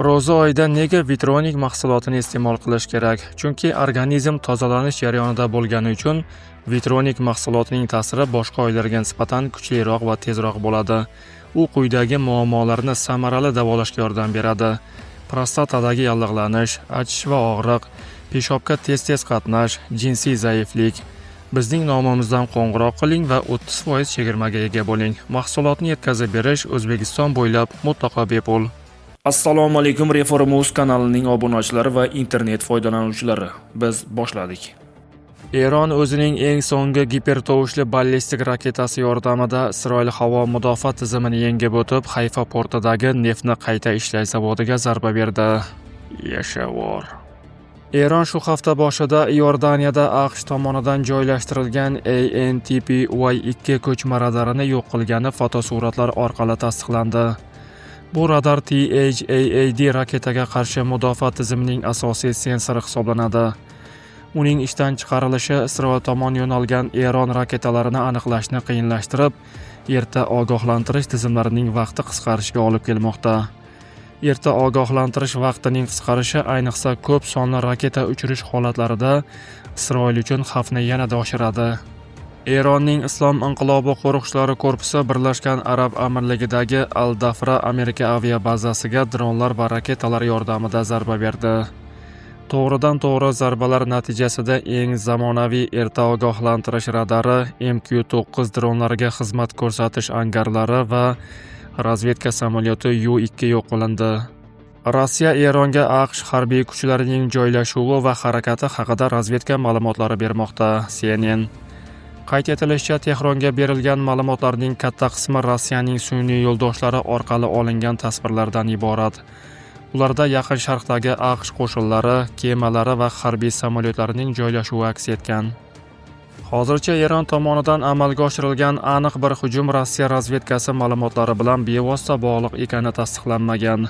Ro'za oyida nega vitronik mahsulotini iste'mol qilish kerak? Chunki organizm tozalanish jarayonida bo'lgani uchun vitronik mahsulotining ta'siri boshqa oylarga nisbatan kuchliroq va tezroq bo'ladi. U quyidagi muammolarni samarali davolashga yordam beradi. Prostatadagi yallig'lanish, achish va og'riq, peshobga tez-tez qatnash, jinsiy zaiflik. Bizning nomimizdan qo'ng'iroq qiling va 30% chegirmaga ega bo'ling. Mahsulotni yetkazib berish O'zbekiston bo'ylab mutlaqo bepul. Assalomu alaykum, Reformuz kanalining obunachilari va internet foydalanuvchilari. Biz boshladik. Eron o'zining eng so'nggi gipertovushli ballistik raketasi yordamida Isroil havo mudofaa tizimini yengib o'tib, Hayfa portidagi neftni qayta ishlash zavodiga zarba berdi. Yashavor. Eron shu hafta boshida Iordaniyada AQSh tomonidan joylashtirilgan ANTPY-2 ko'chma radarini yo'q qilgani fotosuratlar orqali tasdiqlandi. Bu radar THAAD raketaga qarshi mudofaa tizimining asosiy sensori hisoblanadi. Uning ishdan chiqarilishi Isroil tomon yo'nalgan Eron raketalarini aniqlashni qiyinlashtirib, erta ogohlantirish tizimlarining vaqti qisqarishiga olib kelmoqda. Erta ogohlantirish vaqtining qisqarishi ayniqsa ko'p sonli raketa uchirish holatlarida Isroil uchun xavfni yanada oshiradi. Eronning Islom inqilobi qo'riqchilari korpusi Birlashgan Arab Amirligidagi Al-Dafra Amerika aviabazasiga dronlar va raketalar yordamida zarba berdi. To'g'ridan-to'g'ri zarbalar natijasida eng zamonaviy erta ogohlantirish radari, MQ-9 dronlariga xizmat ko'rsatish angarlari va razvedka samolyoti U-2 yo'q qilindi. Rossiya Eronga AQSh harbiy kuchlarining joylashuvi va harakati haqida razvedka ma'lumotlari bermoqda. CNN. Qayd etilishicha, Tehronga berilgan ma'lumotlarning katta qismi Rossiyaning sun'iy yo'ldoshlari orqali olingan tasvirlardan iborat. Ularda Yaqin Sharqdagi AQSh qo'shinlari, kemalari va harbiy samolyotlarining joylashuvi aks etgan. Hozircha Eron tomonidan amalga oshirilgan aniq bir hujum Rossiya razvedkasi ma'lumotlari bilan bevosita bog'liq ekani tasdiqlanmagan.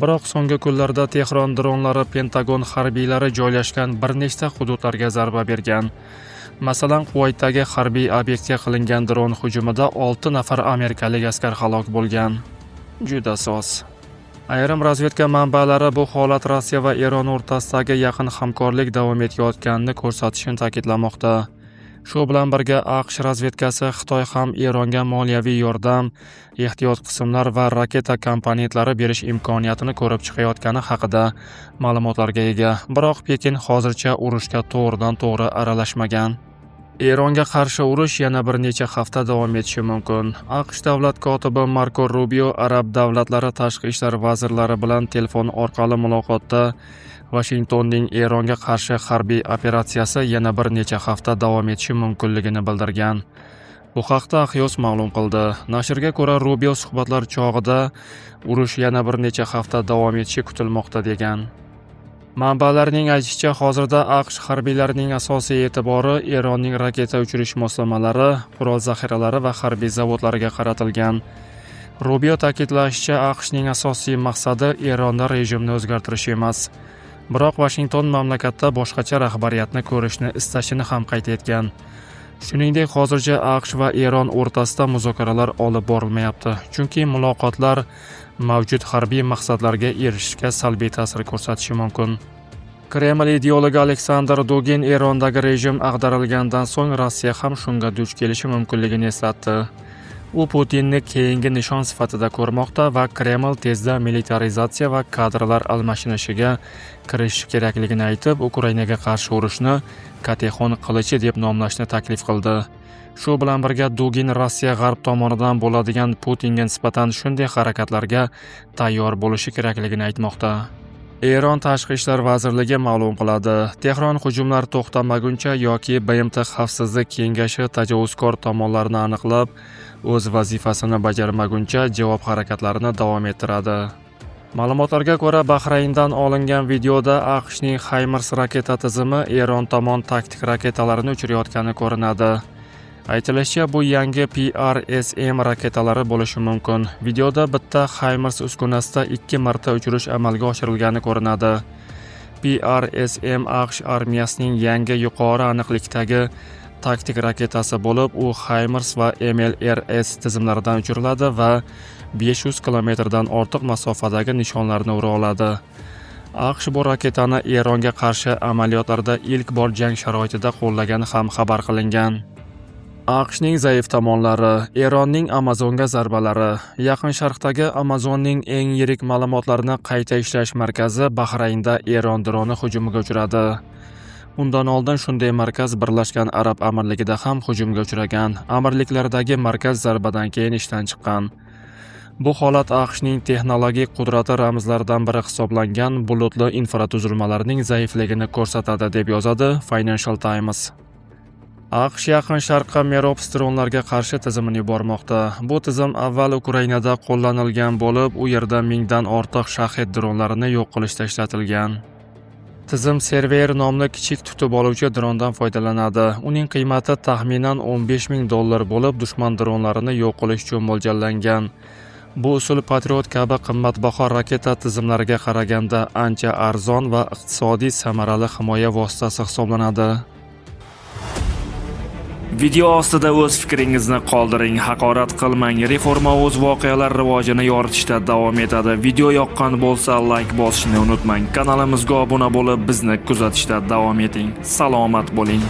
Biroq so'nggi kunlarda Tehron dronlari Pentagon harbiylari joylashgan bir nechta hududlarga zarba bergan. Masalan, Kuvaytdagi harbiy obyektga qilingan dron hujumida 6 nafar amerikalik askar halok bo'lgan. Juda soz. Ayrim razvedka manbalari bu holat Rossiya va Eron o'rtasidagi yaqin hamkorlik davom etayotganini ko'rsatishini ta'kidlamoqda. Shu bilan birga AQSh razvedkasi Xitoy ham Eronga moliyaviy yordam, ehtiyot qismlar va raketa komponentlari berish imkoniyatini ko'rib chiqayotgani haqida ma'lumotlarga ega. Biroq Pekin hozircha urushga to'g'ridan-to'g'ri aralashmagan. Eronga qarshi urush yana bir necha hafta davom etishi mumkin. AQSh davlat kotibi Marko Rubio Arab davlatlari tashqi ishlar vazirlari bilan telefon orqali muloqotda Washingtonning Eronga qarshi harbiy operatsiyasi yana bir necha hafta davom etishi mumkinligini bildirgan. Bu haqda Axios ma'lum qildi. Nashrga ko'ra, Rubio suhbatlar chog'ida urush yana bir necha hafta davom etishi kutilmoqda degan. Manbalarning aytishicha, hozirda AQSh harbiylarining asosiy e'tibori Eronning raketa uchirish moslamalari, qurol zaxiralari va harbiy zavodlariga qaratilgan. Rubio ta'kidlashicha, AQShning asosiy maqsadi Eronda rejimni o'zgartirish emas. Biroq Washington mamlakatda boshqacha rahbariyatni ko'rishni istashini ham qayd etgan. Shuningdek, hozircha AQSh va Eron o'rtasida muzokaralar olib borilmayapti, chunki muloqotlar mavjud harbiy maqsadlarga erishishga salbiy ta'sir ko'rsatishi mumkin. Kreml ideologi Aleksandr Dugin Erondagi rejim ag'darilgandan so'ng Rossiya ham shunga duch kelishi mumkinligini eslatdi. U Putinni keyingi nishon sifatida ko'rmoqda va Kreml tezda militarizatsiya va kadrlar almashinishiga kirishishi kerakligini aytib, Ukrainaga qarshi urushni Katexon qilichi deb nomlashni taklif qildi. Shu bilan birga Dugin Rossiya g'arb tomonidan bo'ladigan Putinga nisbatan shunday harakatlarga tayyor bo'lishi kerakligini aytmoqda. Eron tashqi ishlar vazirligi ma'lum qiladi. Tehron hujumlar to'xtamaguncha yoki BMT xavfsizlik kengashi tajovuzkor tomonlarni aniqlab, o'z vazifasini bajarmaguncha javob harakatlarini davom ettiradi. Ma'lumotlarga ko'ra, Bahrayndan olingan videoda AQShning HIMARS raketa tizimi Eron tomon taktik raketalarini uchirayotgani ko'rinadi. Aytilishicha, bu yangi PRSM raketalari bo'lishi mumkin. Videoda bitta HIMARS uskunasida 2 marta uchirish amalga oshirilgani ko'rinadi. PRSM AQSh armiyasining yangi yuqori aniqlikdagi taktik raketasi bo'lib, u HIMARS va MLRS tizimlaridan uchiriladi va 500 kilometrdan ortiq masofadagi nishonlarni ura oladi. AQSh bu raketani Eronga qarshi amaliyotlarda ilk bor jang sharoitida qo'llagani ham xabar qilingan. AQShning zaif tomonlari, Eronning Amazonga zarbalari. Yaqin Sharqdagi Amazonning eng yirik ma'lumotlarni qayta ishlash markazi Bahraynda Eron droni hujumiga uchradi. Undan oldin shunday markaz Birlashgan Arab Amirligida ham hujumga uchragan. Amirliklardagi markaz zarbadan keyin ishdan chiqqan. Bu holat AQShning texnologik qudrati ramzlaridan biri hisoblangan bulutli infratuzilmalarning zaifligini ko'rsatadi, deb yozadi Financial Times. AQSh Yaqin Sharqqa Merops dronlarga qarshi tizimini yubormoqda. Bu tizim avval Ukrainada qo'llanilgan bo'lib, u yerda 1000 dan ortiq Shahed dronlarini yo'q qilishda ishlatilgan. Tizim Server nomli kichik tutib oluvchi drondan foydalanadi. Uning qiymati taxminan $15,000 bo'lib, dushman dronlarini yo'q qilish uchun mo'ljallangan. Bu usul Patriot kabi qimmatbaho raketa tizimlariga qaraganda ancha arzon va iqtisodiy samarali himoya vositasi hisoblanadi. Video ostida o'z fikringizni qoldiring, haqorat qilmang. Reforma o'z voqealar rivojini yoritishda davom etadi. Video yoqqan bo'lsa, like bosishni unutmang. Kanalimizga obuna bo'lib, bizni kuzatishda davom eting. Salomat bo'ling.